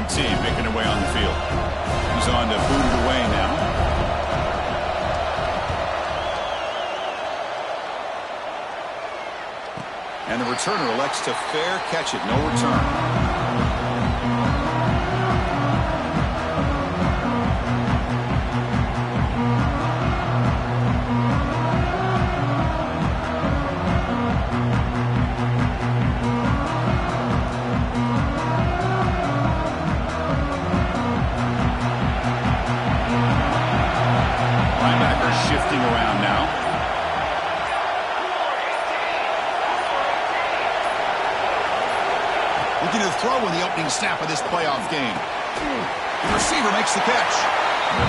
punt team making their way on the field. He's on to boot it away now. And the returner elects to fair catch it. No return. Shifting around now. Looking to throw in the opening snap of this playoff game. The receiver makes the catch.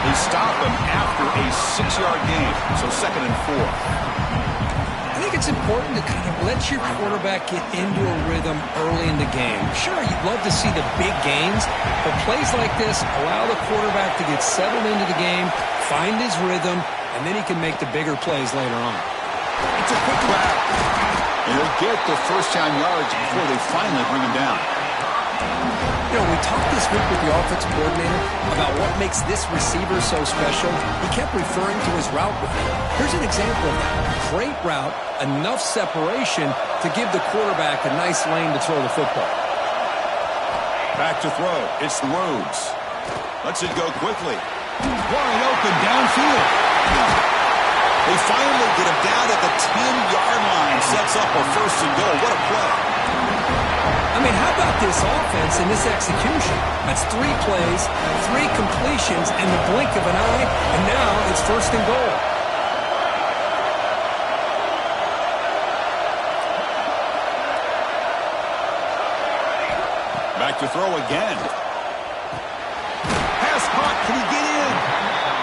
They stop him after a 6-yard gain, so 2nd and 4. I think it's important to kind of let your quarterback get into a rhythm early in the game. Sure, you'd love to see the big gains, but plays like this allow the quarterback to get settled into the game, find his rhythm, and then he can make the bigger plays later on. It's a quick route. And he'll get the first-down yards before they finally bring him down. You know, we talked this week with the offensive coordinator about what makes this receiver so special. He kept referring to his route running. Here's an example of that. Great route, enough separation to give the quarterback a nice lane to throw the football. Back to throw. It's the Rhodes. Lets it go quickly. Wide open downfield. They finally get him down at the 10-yard line. Sets up a 1st and goal. What a play. I mean, how about this offense and this execution? That's 3 plays, 3 completions in the blink of an eye, and now it's 1st and goal. Back to throw again. Pass caught. Can he get in?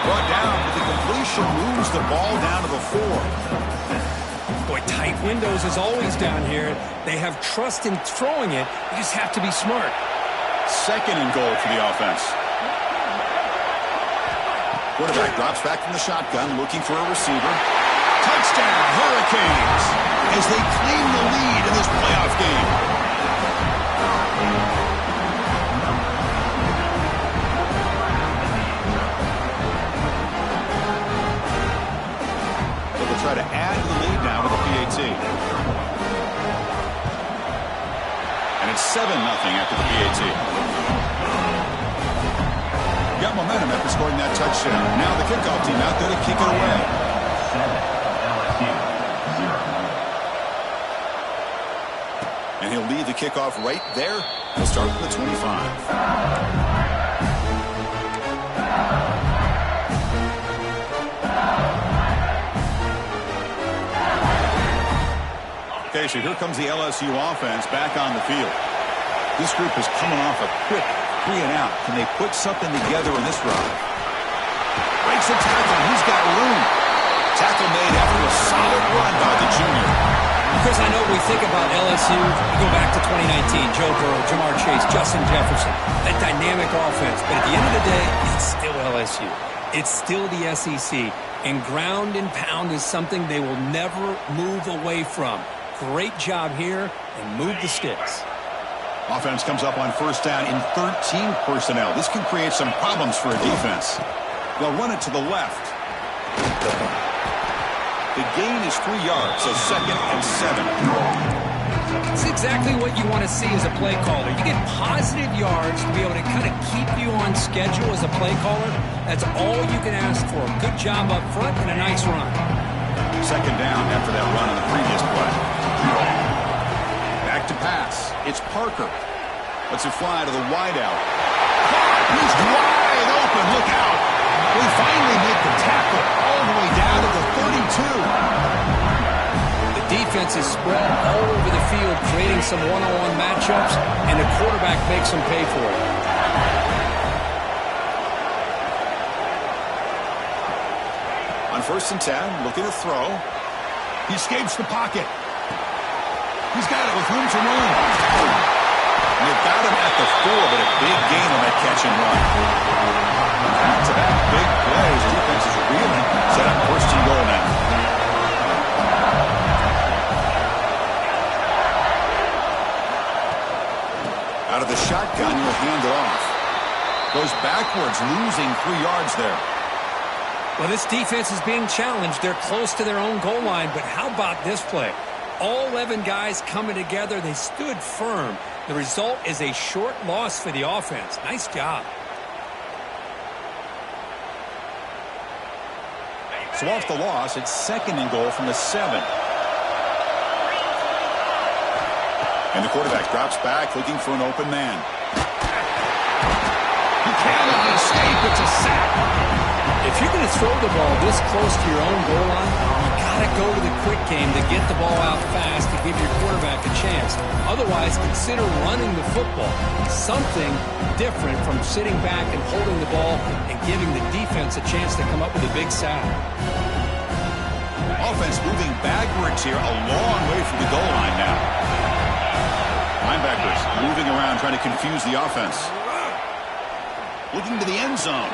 Brought down, but the completion moves the ball down to the 4. Boy, tight windows is always down here. They have trust in throwing it. You just have to be smart. 2nd and goal for the offense. Quarterback drops back from the shotgun, looking for a receiver. Touchdown, Hurricanes, as they claim the lead in this playoff game. Try to add to the lead now with a PAT. And it's 7-0 after the PAT. Got momentum after scoring that touchdown. Now the kickoff team out there to kick it away. 7, LSU 0. And he'll lead the kickoff right there. He'll start from the 25. Okay, so here comes the LSU offense back on the field. This group is coming off a quick 3 and out. Can they put something together in this round? Breaks a tackle. He's got room. Tackle made after a solid run by the junior. Chris, I know we think about LSU. We go back to 2019. Joe Burrow, Jamar Chase, Justin Jefferson. That dynamic offense. But at the end of the day, it's still LSU. It's still the SEC. And ground and pound is something they will never move away from. Great job here, and move the sticks. Offense comes up on 1st down in 13 personnel. This can create some problems for a defense. They'll run it to the left. The gain is 3 yards, so 2nd and 7. It's exactly what you want to see as a play caller. You get positive yards to be able to kind of keep you on schedule as a play caller. That's all you can ask for. Good job up front and a nice run. 2nd down after that run on the previous play. Back to pass. It's Parker. Lets it fly to the wideout. He's wide open. Look out. We finally make the tackle all the way down to the 32. The defense is spread all over the field, creating some one-on-one matchups, and the quarterback makes them pay for it. On 1st and 10, looking to throw. He escapes the pocket. He's got it with room to run. And they've got him at the 4, but a big gain on that catch and run. Back-to-back big plays. The defense is really set up 1st and goal now. Out of the shotgun, he'll hand it off. Goes backwards, losing 3 yards there. Well, this defense is being challenged. They're close to their own goal line, but how about this play? All 11 guys coming together. They stood firm. The result is a short loss for the offense. Nice job. So off the loss, it's 2nd and goal from the 7. And the quarterback drops back, looking for an open man. He cannot escape. It's a sack. If you're going to throw the ball this close to your own goal line, you got to go to the quick game to get the ball out fast to give your quarterback a chance. Otherwise, consider running the football. Something different from sitting back and holding the ball and giving the defense a chance to come up with a big sack. Offense moving backwards here, a long way from the goal line now. Linebackers moving around, trying to confuse the offense. Looking to the end zone.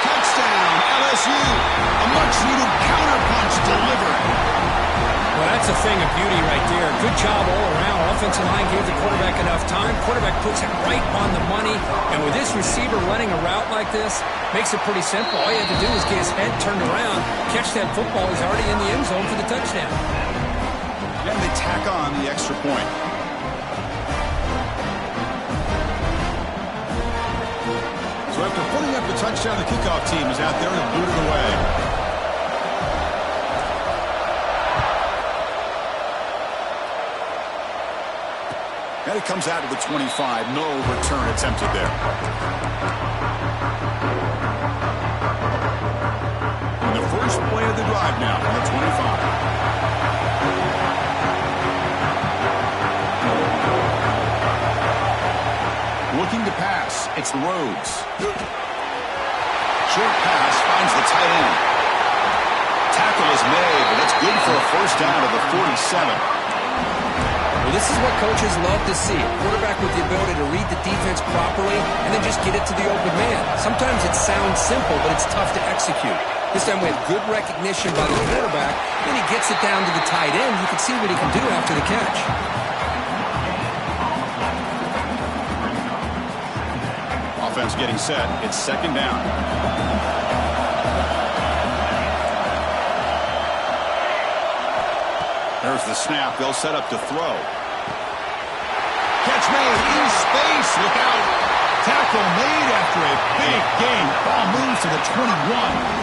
Touchdown, LSU. A much-needed counterpunch delivered. Well, that's a thing of beauty right there. Good job all around. Offensive line gave the quarterback enough time. Quarterback puts it right on the money. And with this receiver running a route like this, makes it pretty simple. All you have to do is get his head turned around, catch that football. He's already in the end zone for the touchdown. And they tack on the extra point. So after putting up the touchdown, the kickoff team is out there to boot it away. And it comes out to the 25. No return attempted there. And the first play of the drive now on the 25. Looking to pass. It's Rhodes. Short pass finds the tight end. Tackle is made, but that's good for a first down to the 47. Well, this is what coaches love to see. A quarterback with the ability to read the defense properly and then just get it to the open man. Sometimes it sounds simple, but it's tough to execute. This time we have good recognition by the quarterback. Then he gets it down to the tight end. You can see what he can do after the catch. Offense getting set. It's 2nd down. There's the snap. They'll set up to throw. Catch made in space. Look out. Tackle made after a big gain. Ball moves to the 21.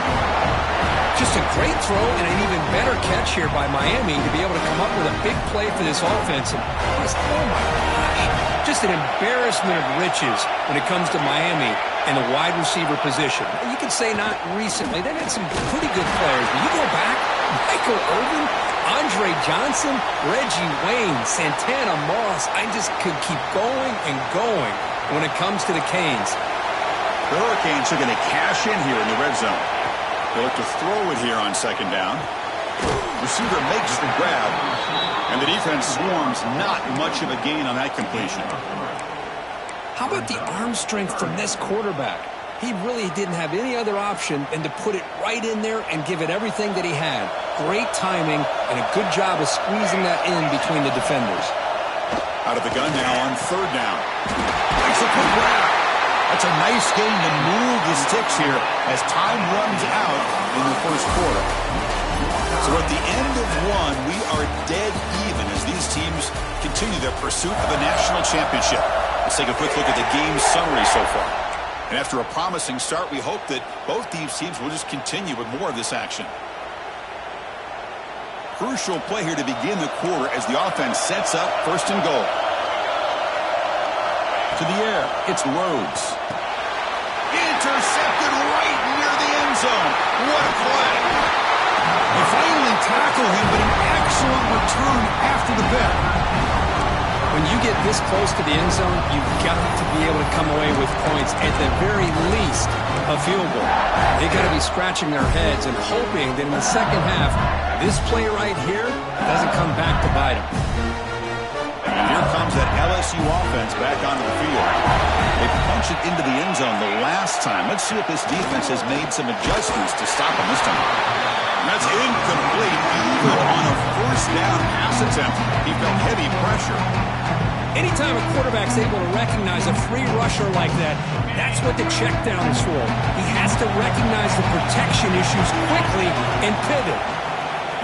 Just a great throw and an even better catch here by Miami to be able to come up with a big play for this offense. And just, oh my gosh, just an embarrassment of riches when it comes to Miami in the wide receiver position. You could say not recently. They've had some pretty good players, but you go back, Michael Irvin, Andre Johnson, Reggie Wayne, Santana Moss. I just could keep going and going when it comes to the Canes. The Hurricanes are going to cash in here in the red zone. They look to throw it here on 2nd down. Receiver makes the grab, and the defense swarms. Not much of a gain on that completion. How about the arm strength from this quarterback? He really didn't have any other option than to put it right in there and give it everything that he had. Great timing and a good job of squeezing that in between the defenders. Out of the gun now on 3rd down. Makes a quick grab. That's a nice game to move the sticks here as time runs out in the first quarter. So at the end of one, we are dead even as these teams continue their pursuit of a national championship. Let's take a quick look at the game summary so far. And after a promising start, we hope that both these teams will just continue with more of this action. Crucial play here to begin the quarter as the offense sets up 1st and goal. To the air, it's Rhodes. Intercepted right near the end zone. What a play. They finally tackle him, but an excellent return after the pick. When you get this close to the end zone, you've got to be able to come away with points, at the very least, a field goal. They've got to be scratching their heads and hoping that in the second half, this play right here doesn't come back to bite them. And here comes that LSU offense back onto the field. They punched it into the end zone the last time. Let's see if this defense has made some adjustments to stop them this time. And that's incomplete, even on a 1st down pass attempt. He felt heavy pressure. Anytime a quarterback's able to recognize a free rusher like that, that's what the check down is for. He has to recognize the protection issues quickly and pivot.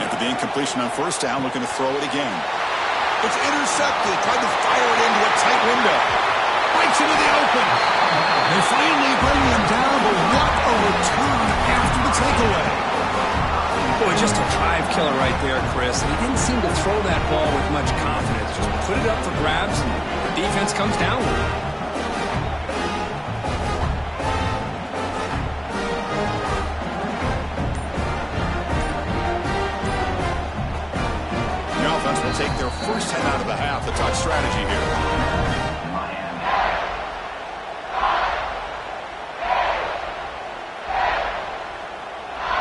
After the incompletion on first down, looking to throw it again. It's intercepted. Tried to fire it into a tight window. Breaks into the open. They finally bring him down, but what a return after the takeaway. Boy, just a drive killer right there, Chris. And he didn't seem to throw that ball with much confidence. Just put it up for grabs, and the defense comes down with it. The offense will take their first head out of the half. The talk strategy here.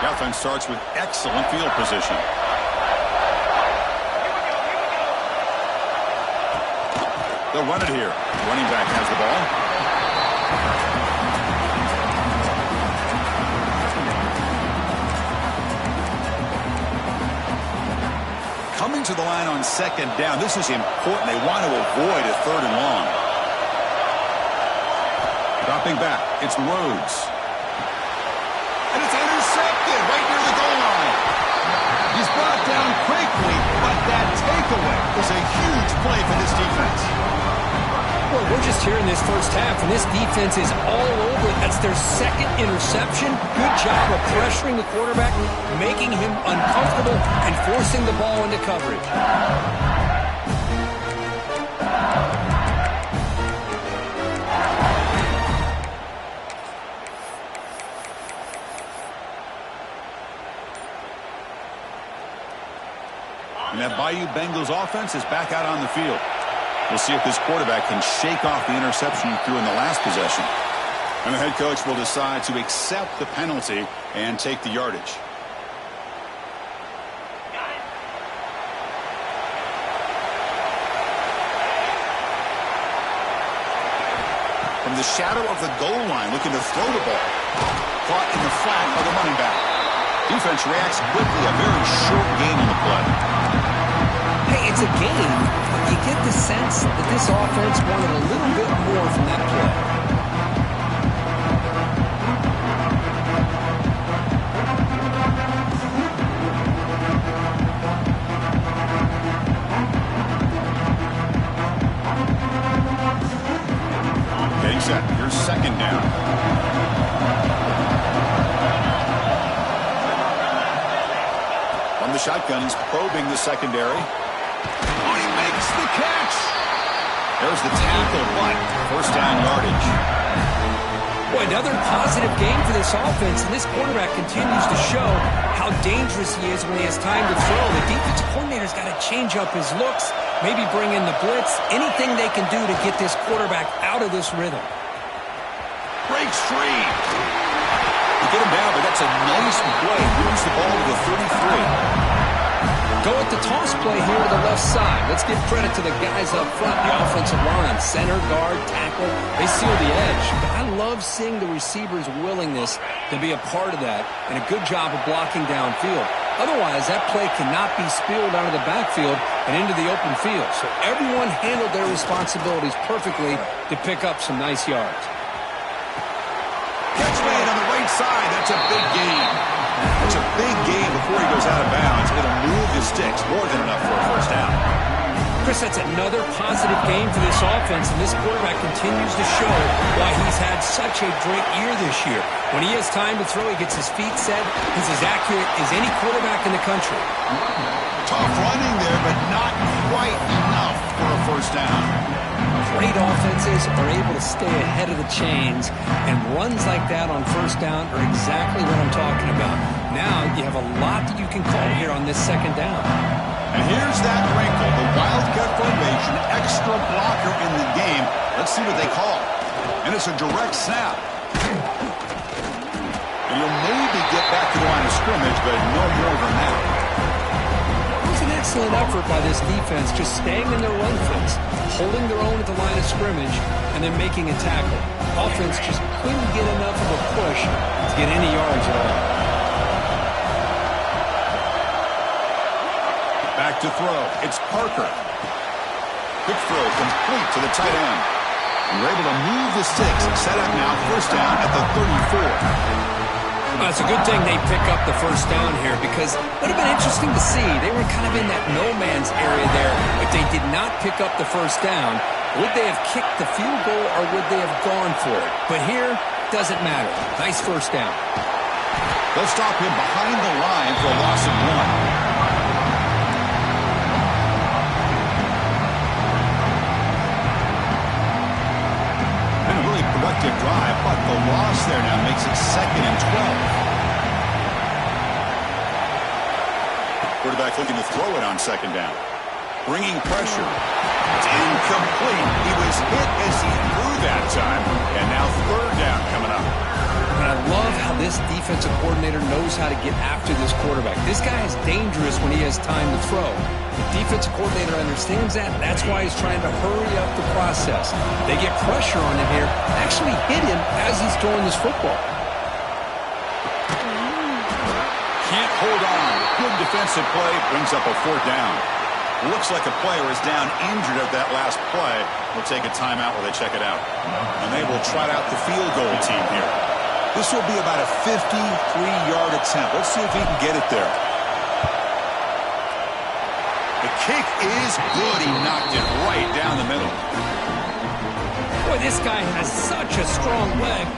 The offense starts with excellent field position. They'll run it here. The running back has the ball. Coming to the line on second down. This is important. They want to avoid a third and long. Dropping back. It's Rhodes. And it's intercepted right near the goal line. He's brought down quickly, but that takeaway is a huge play for this defense. Well, we're just here in this first half, and this defense is all over it. That's their second interception. Good job of pressuring the quarterback, making him uncomfortable, and forcing the ball into coverage. And that Bayou Bengals offense is back out on the field. We'll see if this quarterback can shake off the interception he threw in the last possession. And the head coach will decide to accept the penalty and take the yardage. From the shadow of the goal line, looking to throw the ball. Caught in the flat by the running back. Defense reacts quickly. A very short gain on the play. Hey, it's a game, but you get the sense that this offense wanted a little bit more from that play. Getting set. Here's second down. From the shotgun, he's probing the secondary. Oh, he makes the catch. There's the tackle, but first down yardage. Boy, another positive game for this offense, and this quarterback continues to show how dangerous he is when he has time to throw. The defensive coordinator's got to change up his looks, maybe bring in the blitz, anything they can do to get this quarterback out of this rhythm. Breaks free. They get him down, but that's a nice play. Moves the ball to the 33. Go with the toss play here to the left side. Let's give credit to the guys up front, the offensive line, center, guard, tackle. They seal the edge. But I love seeing the receivers' willingness to be a part of that and a good job of blocking downfield. Otherwise, that play cannot be spilled out of the backfield and into the open field. So everyone handled their responsibilities perfectly to pick up some nice yards. Catch made on the right side. That's a big gain. That's a big gain before he goes out of bounds. It'll move the sticks more than enough for a first down. Chris, that's another positive game for this offense, and this quarterback continues to show why he's had such a great year this year. When he has time to throw, he gets his feet set. He's as accurate as any quarterback in the country. Tough running there, but not quite enough for a first down. Great offenses are able to stay ahead of the chains, and runs like that on first down are exactly what I'm talking about. Now you have a lot that you can call here on this second down. And here's that wrinkle, the Wildcat formation, extra blocker in the game. Let's see what they call. And it's a direct snap. And you'll maybe get back to the line of scrimmage, but no more than that. It was an excellent effort by this defense, just staying in their run fence, holding their own at the line of scrimmage, and then making a tackle. Offense just couldn't get enough of a push to get any yards at all. Back to throw. It's Parker. Quick throw complete to the tight end. And we're able to move the sticks. Set up now, first down at the 34. Well, it's a good thing they pick up the first down here because it would have been interesting to see. They were kind of in that no man's area there. If they did not pick up the first down, would they have kicked the field goal or would they have gone for it? But here, doesn't matter. Nice first down. They'll stop him behind the line for a loss of 1. Productive drive, but the loss there now makes it 2nd and 12. Quarterback looking to throw it on 2nd down. Bringing pressure. It's incomplete. He was hit as he threw that time, and now 3rd down coming up. And I love how this defensive coordinator knows how to get after this quarterback. This guy is dangerous when he has time to throw. The defensive coordinator understands that. That's why he's trying to hurry up the process. They get pressure on him here. Actually hit him as he's throwing this football. Can't hold on. Good defensive play brings up a 4th down. Looks like a player is down injured at that last play. We'll take a timeout while they check it out. And they will trot out the field goal team here. This will be about a 53-yard attempt. Let's see if he can get it there. The kick is good. He knocked it right down the middle. Boy, this guy has such a strong leg.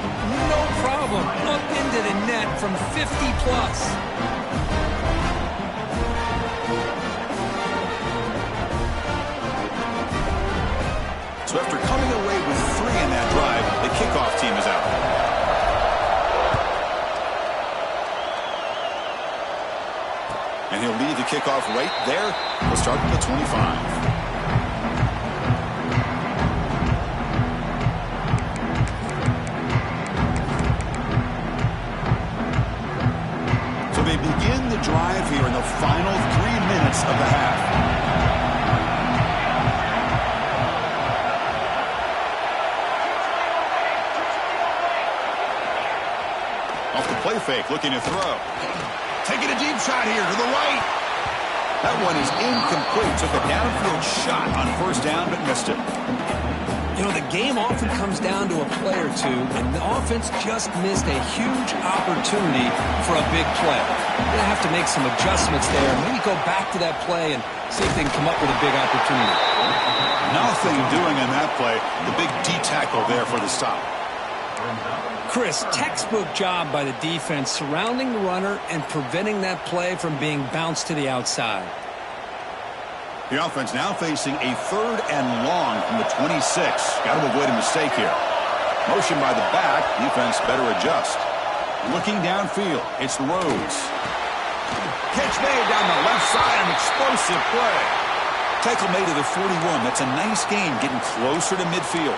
No problem. Up into the net from 50-plus. So after coming away with 3 in that drive, the kickoff team is out. And he'll lead the kickoff right there. We'll start at the 25. So they begin the drive here in the final 3 minutes of the half. Off the play fake, looking to throw. Taking a deep shot here to the right. That one is incomplete. Took a downfield shot on 1st down, but missed it. You know, the game often comes down to a play or two, and the offense just missed a huge opportunity for a big play. They're going to have to make some adjustments there, maybe go back to that play and see if they can come up with a big opportunity. Nothing doing on that play. The big D tackle there for the stop. Chris, textbook job by the defense surrounding the runner and preventing that play from being bounced to the outside. The offense now facing a 3rd and long from the 26. Got to avoid a mistake here. Motion by the back. Defense better adjust. Looking downfield. It's Rhodes. Catch made down the left side. An explosive play. Tackle made to the 41. That's a nice gain, getting closer to midfield.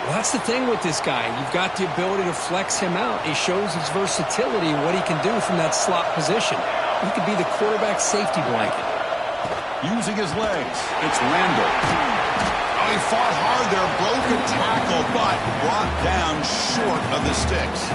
Well, that's the thing with this guy. You've got the ability to flex him out. He shows his versatility and what he can do from that slot position. He could be the quarterback safety blanket. Using his legs, it's Randall. Oh, he fought hard there, broke a tackle, but brought down short of the sticks.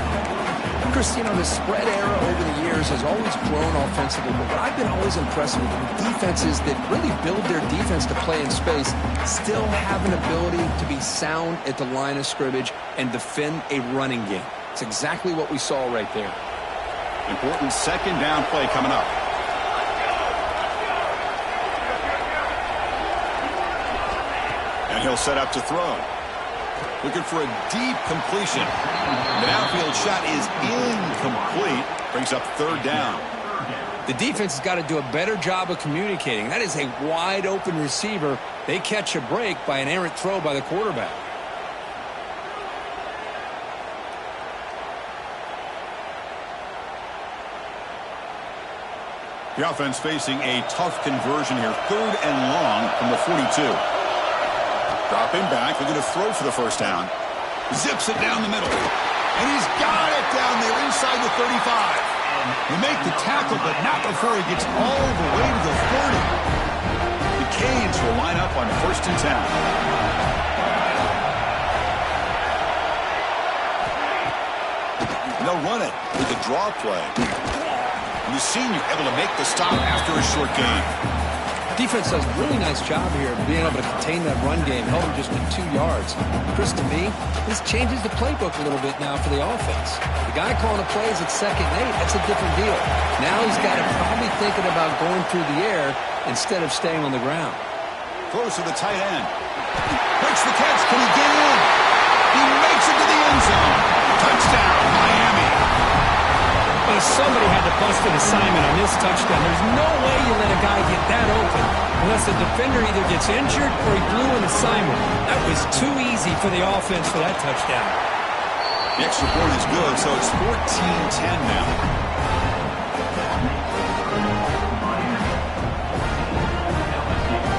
Chris, you know, the spread era over the years has always grown offensively, but what I've been always impressed with defenses that really build their defense to play in space still have an ability to be sound at the line of scrimmage and defend a running game. It's exactly what we saw right there. Important 2nd down play coming up. And he'll set up to throw. Looking for a deep completion. The downfield shot is incomplete. Brings up 3rd down. The defense has got to do a better job of communicating. That is a wide open receiver. They catch a break by an errant throw by the quarterback. The offense facing a tough conversion here. 3rd and long from the 42. Dropping back, looking to throw for the 1st down. Zips it down the middle. And he's got it down there inside the 35. They make the tackle, but not before he gets all the way to the 30. The Canes will line up on 1st and 10. They'll run it with the draw play. And the senior able to make the stop after a short gain. Defense does a really nice job here of being able to contain that run game, held him just to 2 yards. Chris, to me, this changes the playbook a little bit now for the offense. The guy calling the plays at 2nd and 8, that's a different deal. Now he's got to probably thinking about going through the air instead of staying on the ground. Throws to the tight end. Makes the catch. Can he get in? He makes it to the end zone. Touchdown, Miami. Well, somebody had to bust an assignment on this touchdown. There's no way you let a guy get that open unless the defender either gets injured or he blew an assignment. That was too easy for the offense for that touchdown. The extra point is good, so it's 14-10 now.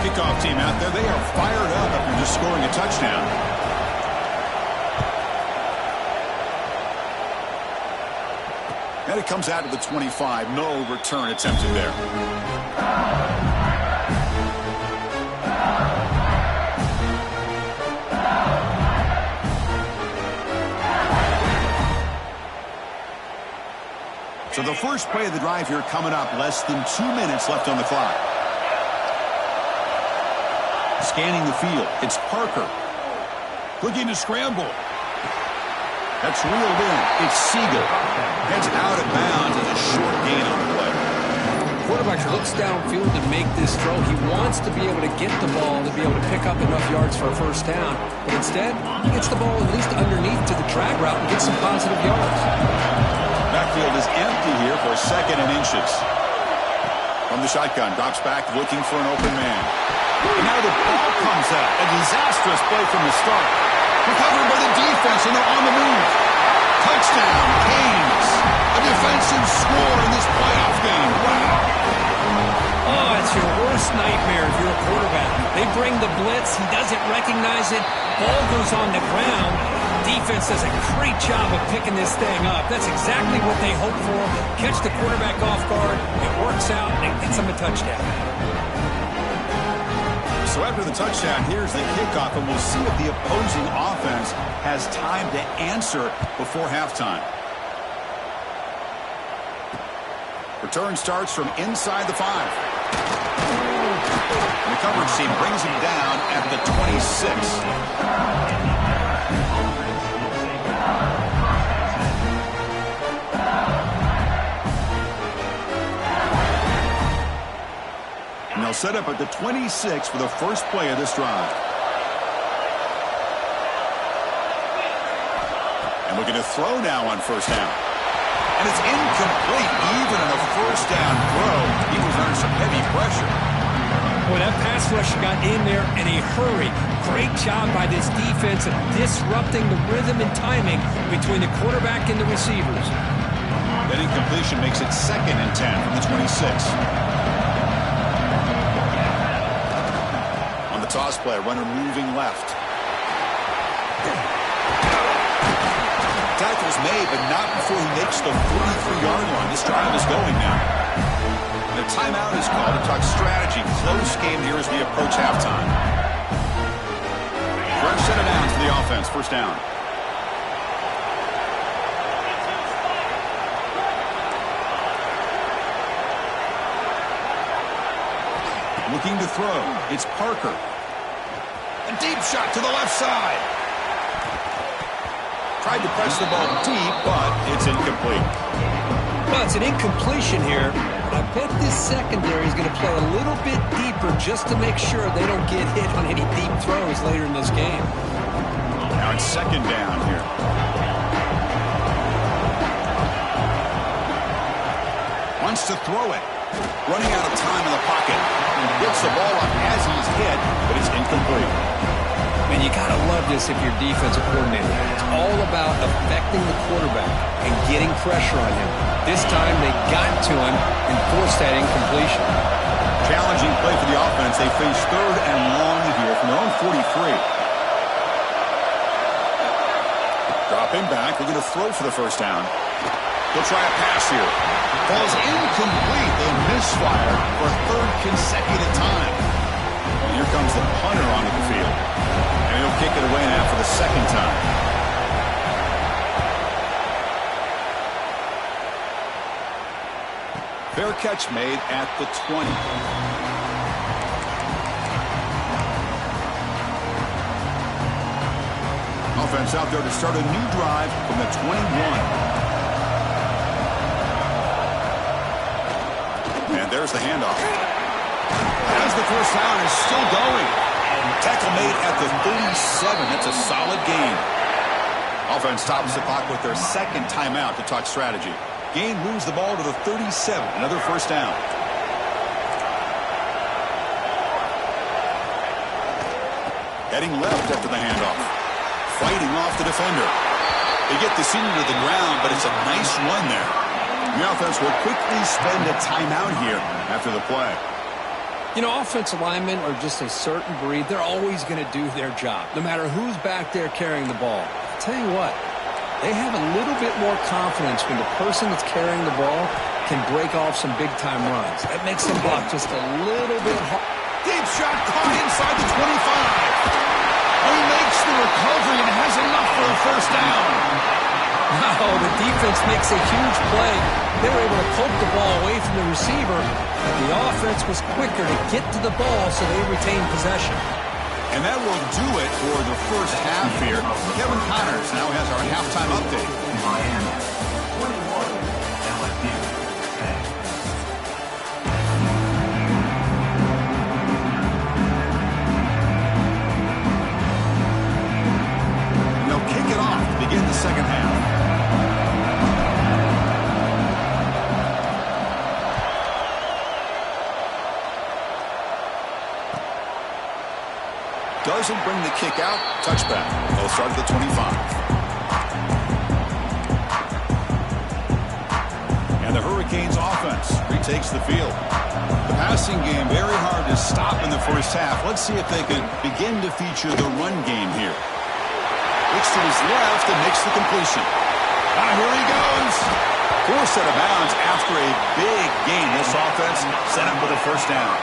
Kickoff team out there, they are fired up after just scoring a touchdown. And it comes out to the 25. No return attempted there. So the first play of the drive here coming up. Less than 2 minutes left on the clock. Scanning the field. It's Parker. Looking to scramble. That's reeled in. It's Siegel. Heads out of bounds and a short gain on the play. Quarterback looks downfield to make this throw. He wants to be able to get the ball to be able to pick up enough yards for a first down. But instead, he gets the ball at least underneath to the drag route and gets some positive yards. Backfield is empty here for 2nd and inches. From the shotgun, drops back looking for an open man. And now the ball comes out. A disastrous play from the start. Recovered by the defense, and they're on the move. Touchdown, Canes. A defensive score in this playoff game. Wow. Oh, it's your worst nightmare if you're a quarterback. They bring the blitz. He doesn't recognize it. Ball goes on the ground. Defense does a great job of picking this thing up. That's exactly what they hope for. Catch the quarterback off guard. It works out, and it gets them a touchdown. So after the touchdown, here's the kickoff, and we'll see if the opposing offense has time to answer before halftime. Return starts from inside the 5. And the coverage team brings him down at the 26. And they'll set up at the 26 for the first play of this drive. And looking to throw now on first down. And it's incomplete. Even on a first down throw, he was under some heavy pressure. Boy, that pass rush got in there in a hurry. Great job by this defense of disrupting the rhythm and timing between the quarterback and the receivers. That incompletion makes it 2nd and 10 from the 26. Toss play, runner moving left. Tackle's made, but not before he makes the 43-yard line. This drive is going now. And a timeout is called to talk strategy. Close game here as we approach halftime. Fresh set of downs for the offense. First down. Looking to throw. It's Parker. A deep shot to the left side. Tried to press the ball deep, but it's incomplete. Well, it's an incompletion here. I bet this secondary is going to play a little bit deeper just to make sure they don't get hit on any deep throws later in this game. Now it's 2nd down here. Wants to throw it. Running out of time in the pocket. Gets the ball up as he's hit, but it's incomplete. Man, you got to love this if you're defensive coordinator. It's all about affecting the quarterback and getting pressure on him. This time they got to him and forced that incompletion. Challenging play for the offense. They face 3rd and long here from their own 43. Dropping back. They're going to throw for the first down. They'll try a pass here. Falls incomplete. They misfire for a 3rd consecutive time. And here comes the punter onto the field. And he'll kick it away now for the 2nd time. Fair catch made at the 20. offense out there to start a new drive from the 21. And there's the handoff. As the first down is still going. Tackle made at the 37. That's a solid gain. Offense stops the clock with their second timeout to talk strategy. Gain moves the ball to the 37. Another first down. Heading left after the handoff. Fighting off the defender. They get the senior to the ground, but it's a nice run there. The offense will quickly spend a timeout here after the play. You know, offensive linemen are just a certain breed. They're always going to do their job, no matter who's back there carrying the ball. I'll tell you what, they have a little bit more confidence when the person that's carrying the ball can break off some big-time runs. That makes them block just a little bit hard. Deep shot caught inside the 25. He makes the recovery and has enough for a first down. Wow, the defense makes a huge play. They were able to poke the ball away from the receiver, but the offense was quicker to get to the ball, so they retained possession. And that will do it for the first half here. Kevin Connors now has our halftime update. Miami, 21, LSU, 10. Kick it off to begin the second half. Doesn't bring the kick out. Touchback. They'll start at the 25. And the Hurricanes offense retakes the field. The passing game very hard to stop in the first half. Let's see if they can begin to feature the run game here. Looks to his left and makes the completion. Here he goes. Forced out of bounds after a big gain. This offense set up with a first down.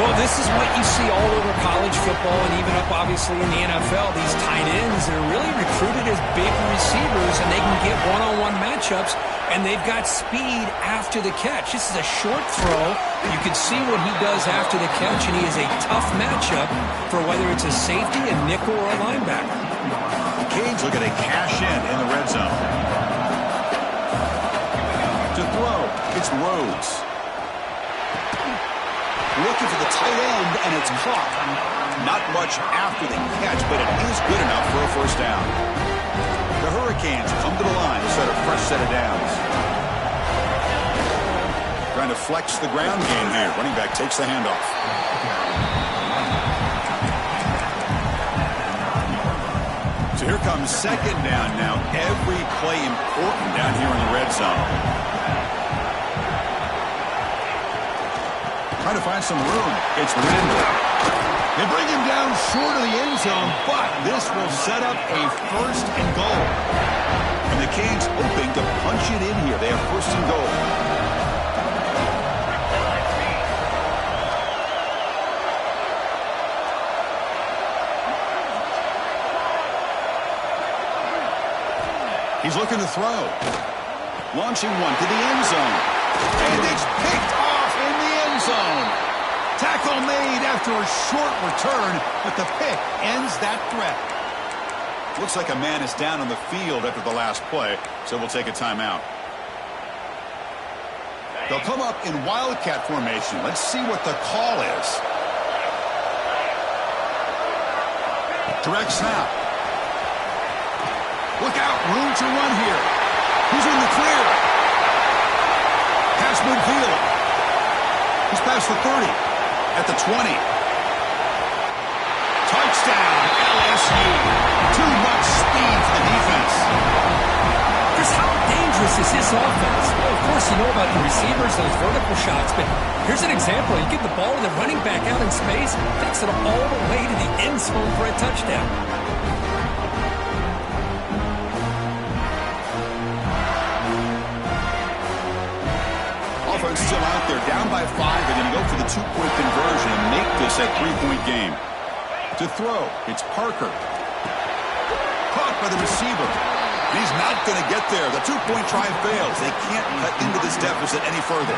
Well, this is what you see all over college football and even up, obviously, in the NFL. These tight ends are really recruited as big receivers, and they can get one-on-one matchups, and they've got speed after the catch. This is a short throw. You can see what he does after the catch, and he is a tough matchup for whether it's a safety, a nickel, or a linebacker. The Canes look at a cash in the red zone. To throw, it's Rhodes. Looking for the tight end, and it's caught. Not much after the catch, but it is good enough for a first down. The Hurricanes come to the line to set a fresh set of downs. Trying to flex the ground game here. Running back takes the handoff. So here comes second down now. Every play important down here in the red zone. Trying to find some room. It's Randall. They bring him down short of the end zone, but this will set up a first and goal. And the Canes hoping to punch it in here. They have first and goal. He's looking to throw. Launching one to the end zone. And it's picked off in the end zone. Tackle made after a short return, but the pick ends that threat. Looks like a man is down on the field after the last play, so we'll take a timeout. They'll come up in wildcat formation. Let's see what the call is. Direct snap. Look out, room to run here. He's in the clear. Pass midfield. He's past the 30. At the 20. Touchdown, LSU. Too much speed for the defense. Chris, how dangerous is this offense? Well, of course, you know about the receivers, those vertical shots, but here's an example. You get the ball to the running back out in space, takes it all the way to the end zone for a touchdown. Offense still out there, down by 5. They're going to go for the 2-point conversion and make this a 3-point game. To throw, it's Parker. Caught by the receiver. He's not going to get there. The 2-point try fails. They can't cut into this deficit any further.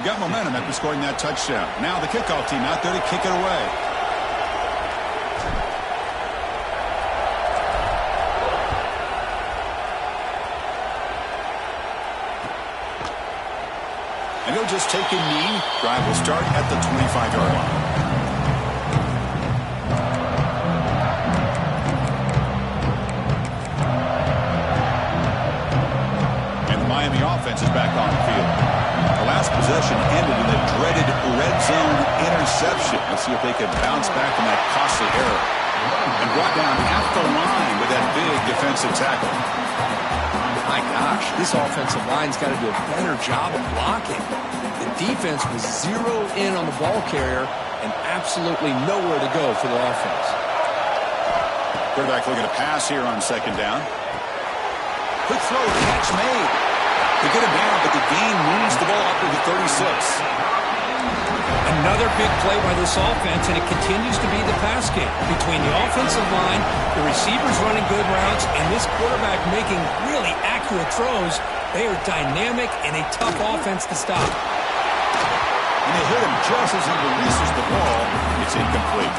Got momentum after scoring that touchdown. Now the kickoff team out there to kick it away. just take a knee. Drive will start at the 25-yard line. And the Miami offense is back on the field. The last possession ended in a dreaded red zone interception. Let's see if they can bounce back from that costly error. And brought down at the line with that big defensive tackle. My gosh, this offensive line's got to do a better job of blocking. The defense was zeroed in on the ball carrier and absolutely nowhere to go for the offense. Quarterback looking to pass here on second down. Quick throw, catch made. They get him down, but the gain moves the ball up to the 36. Another big play by this offense, and it continues to be the pass game. Between the offensive line, the receivers running good routes, and this quarterback making really accurate throws, they are dynamic and a tough offense to stop. And they hit him just as he releases the ball. It's incomplete.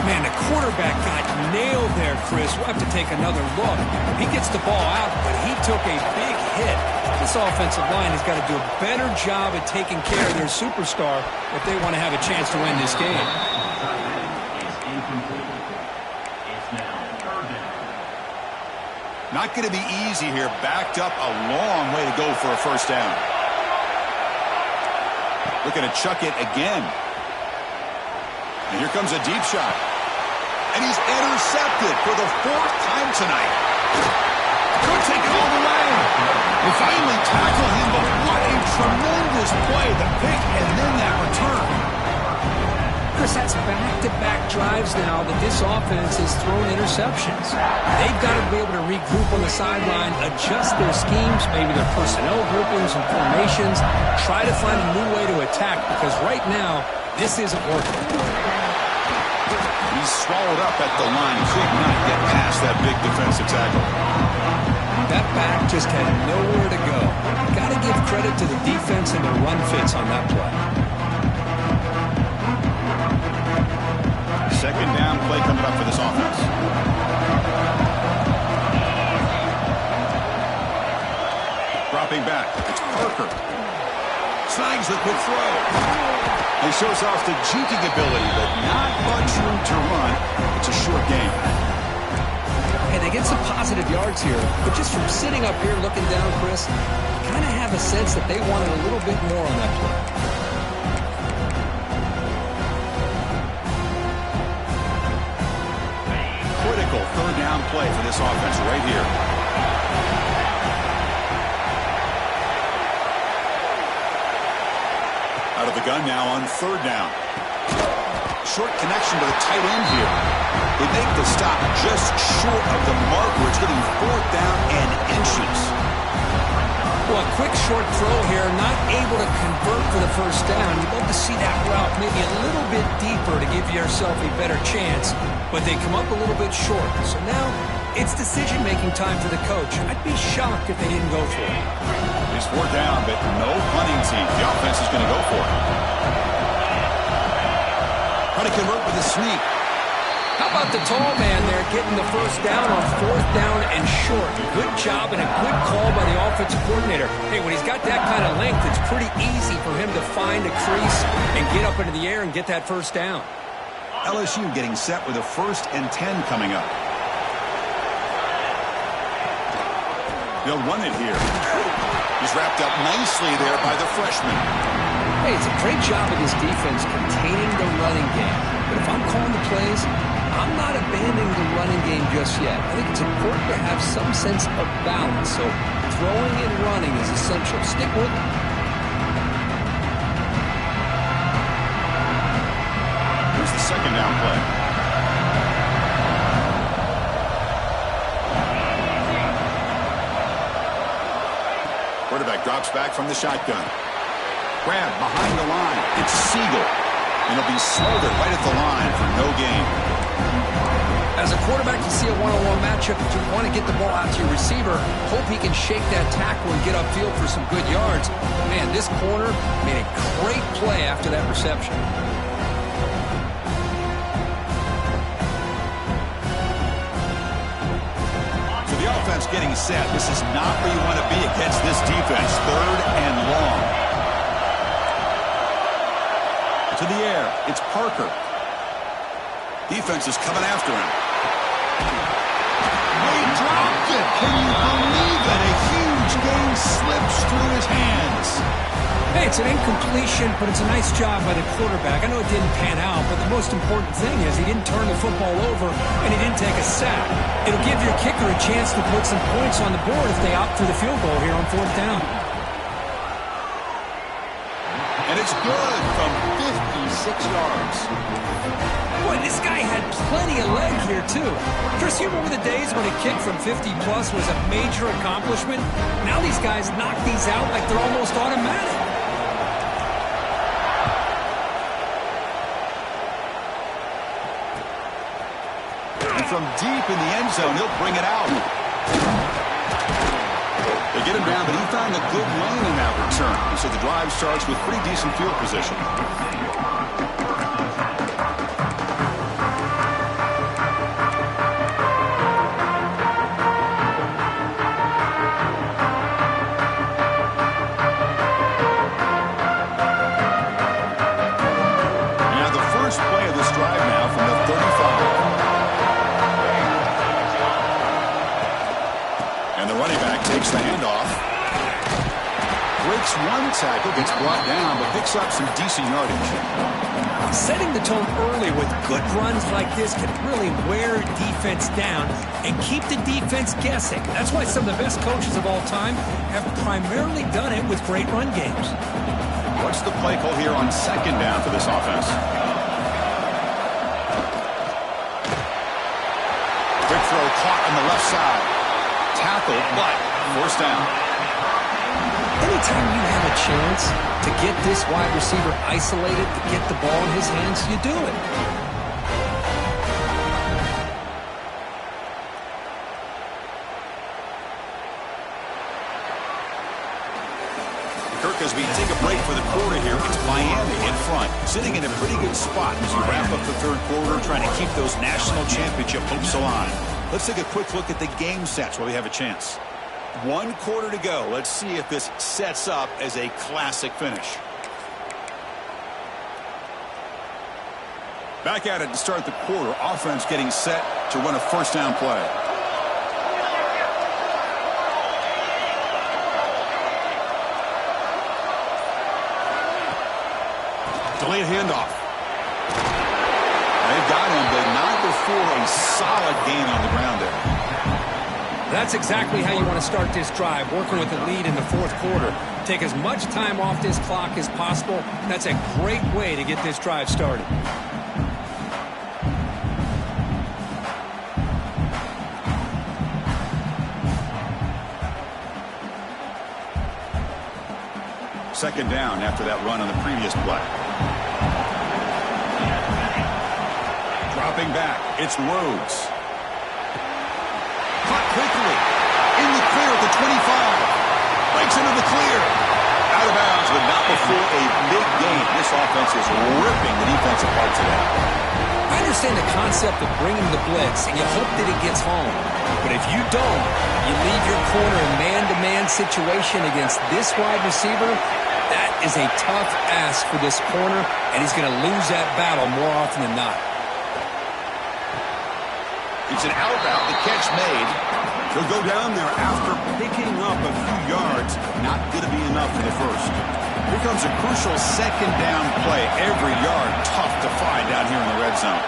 Man, the quarterback got nailed there, Chris. We'll have to take another look. He gets the ball out, but he took a big hit. This offensive line has got to do a better job at taking care of their superstar if they want to have a chance to win this game. Not going to be easy here. Backed up a long way to go for a first down. Looking to chuck it again. And here comes a deep shot. And he's intercepted for the fourth time tonight. Could take it all the way. They finally tackle him, but what a tremendous play. The pick and then that return. Chris, that's back-to-back drives now that this offense has thrown interceptions. They've got to be able to regroup on the sideline, adjust their schemes, maybe their personnel groupings and formations, try to find a new way to attack, because right now, this isn't working. He's swallowed up at the line. Could not get past that big defensive tackle. That back just had nowhere to go. Got to give credit to the defense and the run fits on that play. Second down play coming up for this offense. Dropping back. It's Parker. Snags the quick throw. He shows off the juking ability, but not much room to run. It's a short game. And they get some positive yards here, but just from sitting up here looking down, Chris, you kind of have a sense that they wanted a little bit more on that play. Critical third down play for this offense right here. Out of the gun now on third down. Short connection to the tight end here. They make the stop just short of the marker. It's getting fourth down and inches. Well, a quick short throw here, not able to convert for the first down. You'd love to see that route maybe a little bit deeper to give yourself a better chance, but they come up a little bit short. So now it's decision-making time for the coach. I'd be shocked if they didn't go for it. It's fourth down, but no punting team. The offense is going to go for it. Trying to convert with a sneak. How about the tall man there getting the first down on fourth down and short? Good job and a good call by the offensive coordinator. Hey, when he's got that kind of length, it's pretty easy for him to find a crease and get up into the air and get that first down. LSU getting set with a 1st and 10 coming up. They'll run it here. He's wrapped up nicely there by the freshman. Hey, it's a great job of this defense containing the running game. But if I'm calling the plays, I'm not abandoning the running game just yet. I think it's important to have some sense of balance. So throwing and running is essential. Stick with it. Here's the second down play. Quarterback drops back from the shotgun. Grab behind the line. It's Siegel. And he'll be smothered right at the line for no gain. As a quarterback, you see a one-on-one matchup. If you want to get the ball out to your receiver, hope he can shake that tackle and get upfield for some good yards. Man, this corner made a great play after that reception. So the offense getting set. This is not where you want to be against this defense. Third and long. To the air. It's Parker. Defense is coming after him. They dropped it. Can you believe it? A huge game slips through his hands. Hey, it's an incompletion, but it's a nice job by the quarterback. I know it didn't pan out, but the most important thing is he didn't turn the football over and he didn't take a sack. It'll give your kicker a chance to put some points on the board if they opt for the field goal here on 4th down. And it's good from 56 yards. Boy, this guy had plenty of leg here, too. Chris, you remember the days when a kick from 50-plus was a major accomplishment? Now these guys knock these out like they're almost automatic. And from deep in the end zone, he'll bring it out. They get him down, but he found a good lane in that return. So the drive starts with pretty decent field position. Now the first play of this drive now from the 35. And the running back takes the handoff. Breaks one tackle, gets brought down, but picks up some decent yardage. Setting the tone early with good runs like this can really wear defense down and keep the defense guessing. That's why some of the best coaches of all time have primarily done it with great run games. What's the play call here on 2nd down for this offense? Quick throw caught on the left side. Tackled, but 1st down. Anytime you have a chance to get this wide receiver isolated, to get the ball in his hands, you do it. Kirk, as we take a break for the quarter here, it's Miami in front, sitting in a pretty good spot as we wrap up the 3rd quarter, trying to keep those national championship hopes alive. Let's take a quick look at the game stats while we have a chance. 1 quarter to go. Let's see if this sets up as a classic finish. Back at it to start the quarter. Offense getting set to run a 1st down play. Delayed handoff. They got him, but not before a solid gain on the ground there. That's exactly how you want to start this drive, working with the lead in the 4th quarter. Take as much time off this clock as possible. That's a great way to get this drive started. Second down after that run on the previous play. Dropping back, it's Rhodes. Caught quickly. In the clear at the 25. Breaks into the clear. Out of bounds, but not before a big gain. This offense is ripping the defense apart today. I understand the concept of bringing the blitz, and you hope that it gets home. But if you don't, you leave your corner in man-to-man situation against this wide receiver. That is a tough ask for this corner, and he's going to lose that battle more often than not. It's an out route, the catch made. He'll go down there after picking up a few yards. Not going to be enough for the first. Here comes a crucial 2nd down play. Every yard tough to find down here in the red zone.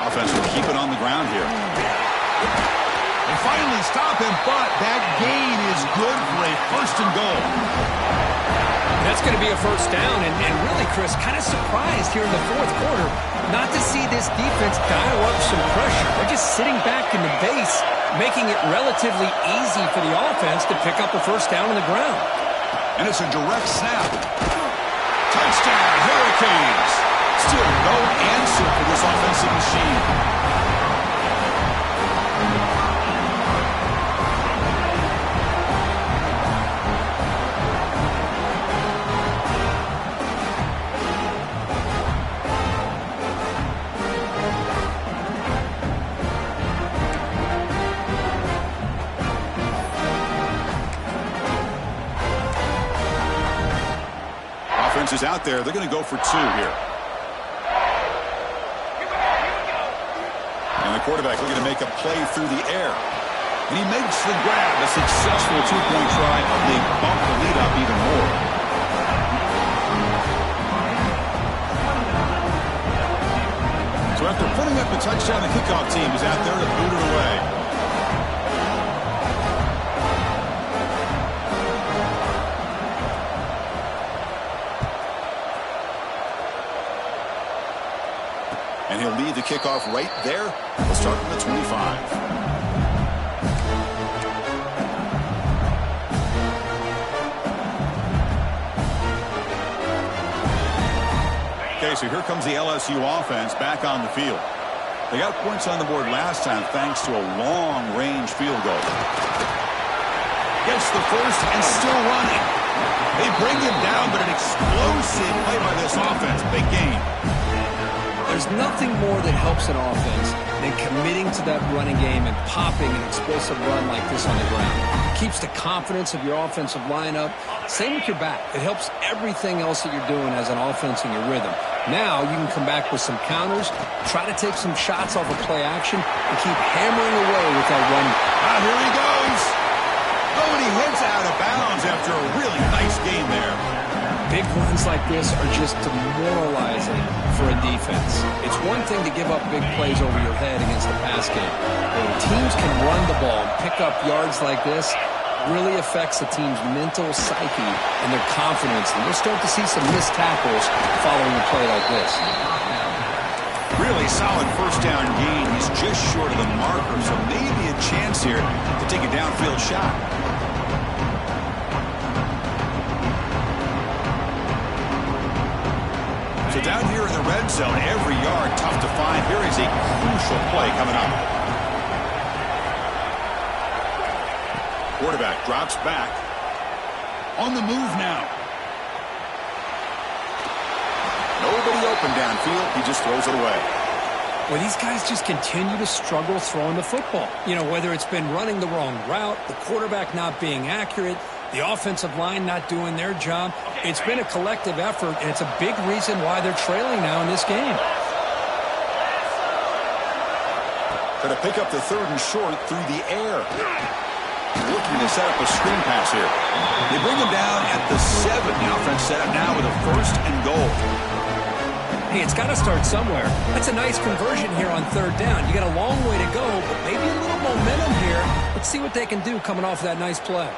Offense will keep it on the ground here. They finally stop him, but that gain is good for a 1st and goal. That's going to be a 1st down, and really, Chris, kind of surprised here in the 4th quarter not to see this defense dial up some pressure. They're just sitting back in the base, making it relatively easy for the offense to pick up a 1st down on the ground. And it's a direct snap. Touchdown, Hurricanes. Still no answer for this offensive machine. is out there. They're going to go for 2 here. And the quarterback looking to make a play through the air. And he makes the grab. A successful 2-point try, but they bump the lead up even more. So after putting up a touchdown, the kickoff team is out there to boot it away. And he'll lead the kickoff right there. We'll start from the 25. Okay, so here comes the LSU offense back on the field. They got points on the board last time thanks to a long-range field goal. Gets the first and still running. They bring him down, but an explosive play by this offense. Big game. There's nothing more that helps an offense than committing to that running game and popping an explosive run like this on the ground. It keeps the confidence of your offensive lineup. Same with your back. It helps everything else that you're doing as an offense in your rhythm. Now you can come back with some counters, try to take some shots off of play action, and keep hammering away with that run. Ah, here he goes. Oh, and he heads out of bounds after a really nice game there. Big runs like this are just demoralizing for a defense. It's one thing to give up big plays over your head against the pass game. When teams can run the ball and pick up yards like this, it really affects the team's mental psyche and their confidence. And you'll start to see some missed tackles following a play like this. Really solid first down gain. He's just short of the marker, so maybe a chance here to take a downfield shot. So down here in the red zone, every yard tough to find. Here is a crucial play coming up. Quarterback drops back. On the move now. Nobody open downfield. He just throws it away. Well, these guys just continue to struggle throwing the football. You know, whether it's been running the wrong route, the quarterback not being accurate, the offensive line not doing their job. It's been a collective effort, and it's a big reason why they're trailing now in this game. Going to pick up the 3rd and short through the air. Looking to set up a screen pass here. They bring him down at the 7. The offense set up now with a 1st and goal. Hey, it's got to start somewhere. That's a nice conversion here on 3rd down. You got a long way to go, but maybe a little momentum here. Let's see what they can do coming off that nice play.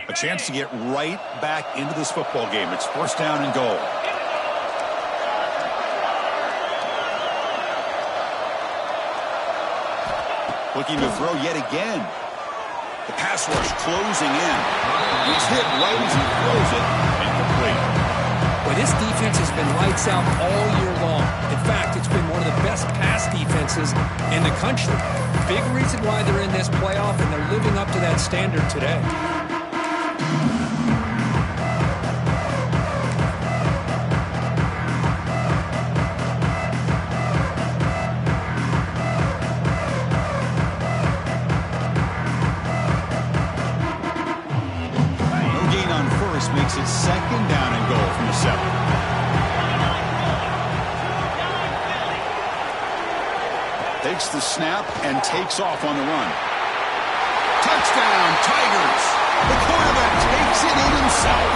A chance to get right back into this football game. It's first down and goal. Looking to throw yet again. The pass rush closing in. He's hit right as he throws it. Incomplete. Well, this defense has been lights out all year long. In fact, it's been one of the best pass defenses in the country. Big reason why they're in this playoff, and they're living up to that standard today. Makes it second down and goal from the 7. Takes the snap and takes off on the run. Touchdown, Tigers! The quarterback takes it in himself.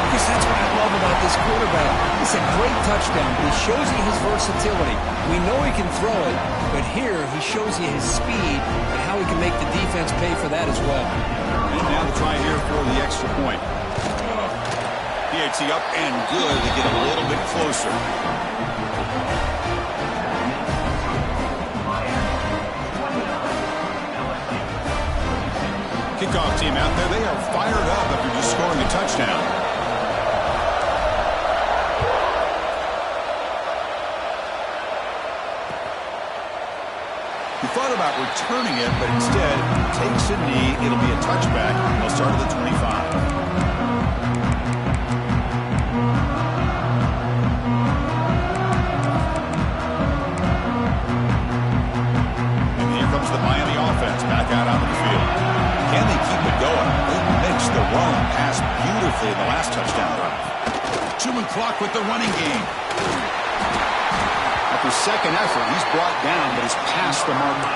Because that's what I love about this quarterback. It's a great touchdown, but he shows you his versatility. We know he can throw it, but here he shows you his speed and how he can make the defense pay for that as well. And now the try here for the extra point. PAT up and good to get a little bit closer. Kickoff team out there. They are fired up after just scoring a touchdown. He thought about returning it, but instead takes a knee. It'll be a touchback. They'll start at the 25. The Miami offense back out onto the field. Can they keep it going? They mixed the run pass beautifully in the last touchdown drive. Chewing clock with the running game. After second effort, he's brought down, but he's past the marker.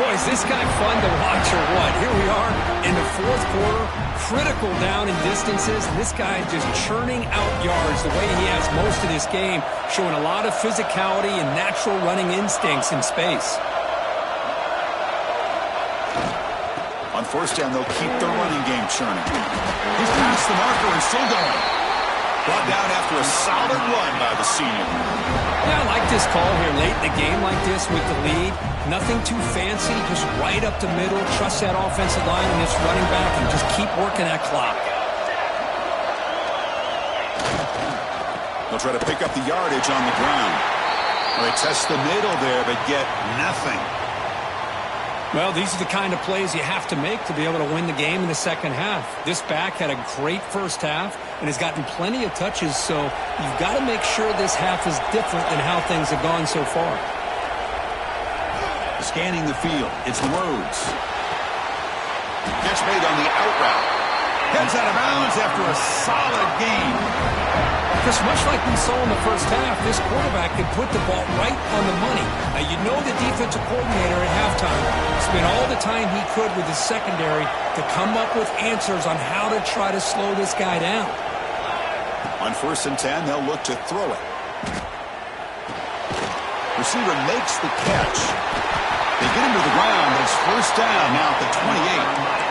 Boy, is this guy fun to watch or what? Here we are in the fourth quarter, critical down in distances, and this guy just churning out yards the way he has most of this game, showing a lot of physicality and natural running instincts in space. On first down, they'll keep their running game churning. He's past the marker and still going. Brought down after a solid run by the senior. Yeah, I like this call here late in the game like this with the lead. Nothing too fancy, just right up the middle. Trust that offensive line and this running back and just keep working that clock. They'll try to pick up the yardage on the ground. Well, they test the middle there, but get nothing. Well, these are the kind of plays you have to make to be able to win the game in the second half. This back had a great first half and has gotten plenty of touches, so you've got to make sure this half is different than how things have gone so far. Scanning the field, it's Rhodes. Catch made on the out route. Heads out of bounds after a solid game. Because much like we saw in the first half, this quarterback could put the ball right on the money. Now, you know the defensive coordinator at halftime spent all the time he could with his secondary to come up with answers on how to try to slow this guy down. On first and 10, they'll look to throw it. Receiver makes the catch. They get him to the ground, but it's first down now at the 28.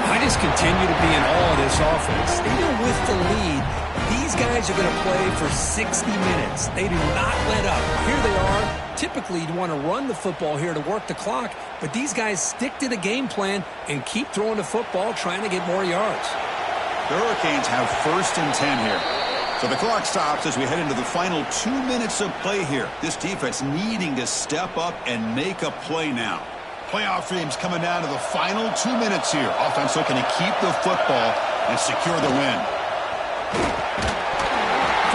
I just continue to be in awe of this offense. Even with the lead, these guys are going to play for 60 minutes. They do not let up. Here they are. Typically, you'd want to run the football here to work the clock, but these guys stick to the game plan and keep throwing the football, trying to get more yards. The Hurricanes have first and 10 here. So the clock stops as we head into the final 2 minutes of play here. This defense needing to step up and make a play now. Playoff dreams coming down to the final 2 minutes here. Offense looking to keep the football and secure the win.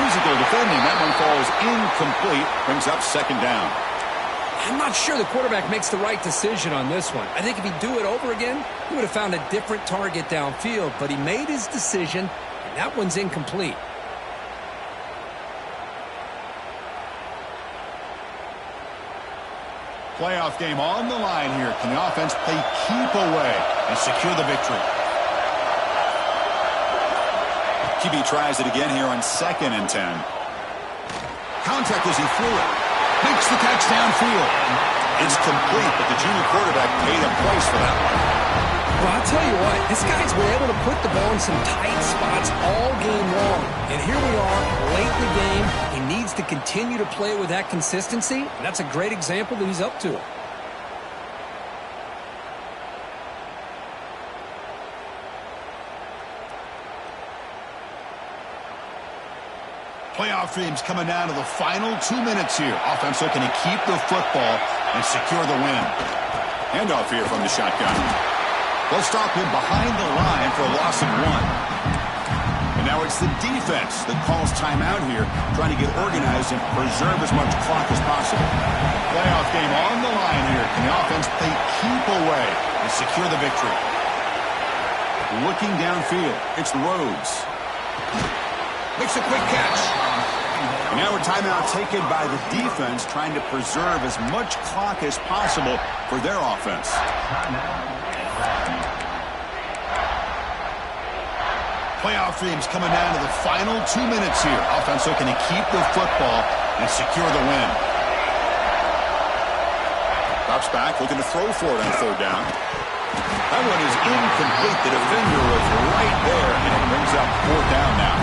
Physical defending. That one falls incomplete. Brings up second down. I'm not sure the quarterback makes the right decision on this one. I think if he'd do it over again, he would have found a different target downfield. But he made his decision, and that one's incomplete. Playoff game on the line here. Can the offense play keep away and secure the victory? QB tries it again here on second and 10. Contact as he threw it. Makes the catch downfield. It's complete, but the junior quarterback paid a price for that one. Well, I'll tell you what, His guys were able to put the ball in some tight spots all game long. And here we are, late in the game. He needs to continue to play with that consistency, and that's a great example that he's up to it. Playoff dreams coming down to the final 2 minutes here. Offense looking to keep the football and secure the win. Handoff here from the shotgun. They'll stop him behind the line for a loss of 1. And now it's the defense that calls timeout here, trying to get organized and preserve as much clock as possible. Playoff game on the line here. Can the offense play keep away and secure the victory? Looking downfield, it's Rhodes. Makes a quick catch. And now a timeout taken by the defense, trying to preserve as much clock as possible for their offense. Playoff dreams coming down to the final 2 minutes here. Offense looking to keep the football and secure the win. Drops back, looking to throw for it on 3rd down. That one is incomplete. The defender was right there, and it brings up 4th down now.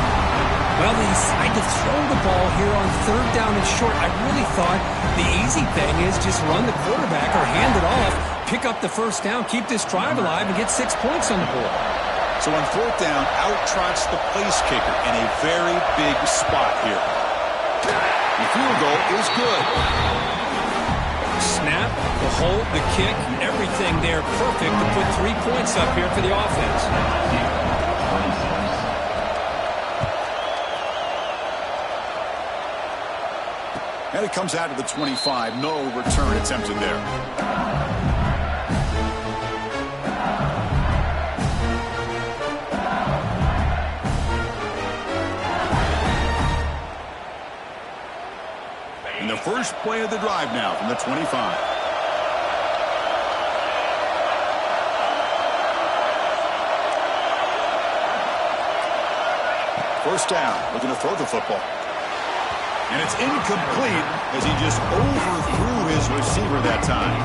Well, they decide to throw the ball here on 3rd down and short. I really thought the easy thing is just run the quarterback or hand it off, pick up the 1st down, keep this drive alive, and get 6 points on the board. So on 4th down, out trots the place kicker in a very big spot here. The field goal is good. Snap, the hold, the kick, everything there perfect to put 3 points up here for the offense. And it comes out to the 25. No return attempted there. And the first play of the drive now from the 25. First down, looking to throw the football. And it's incomplete as he just overthrew his receiver that time.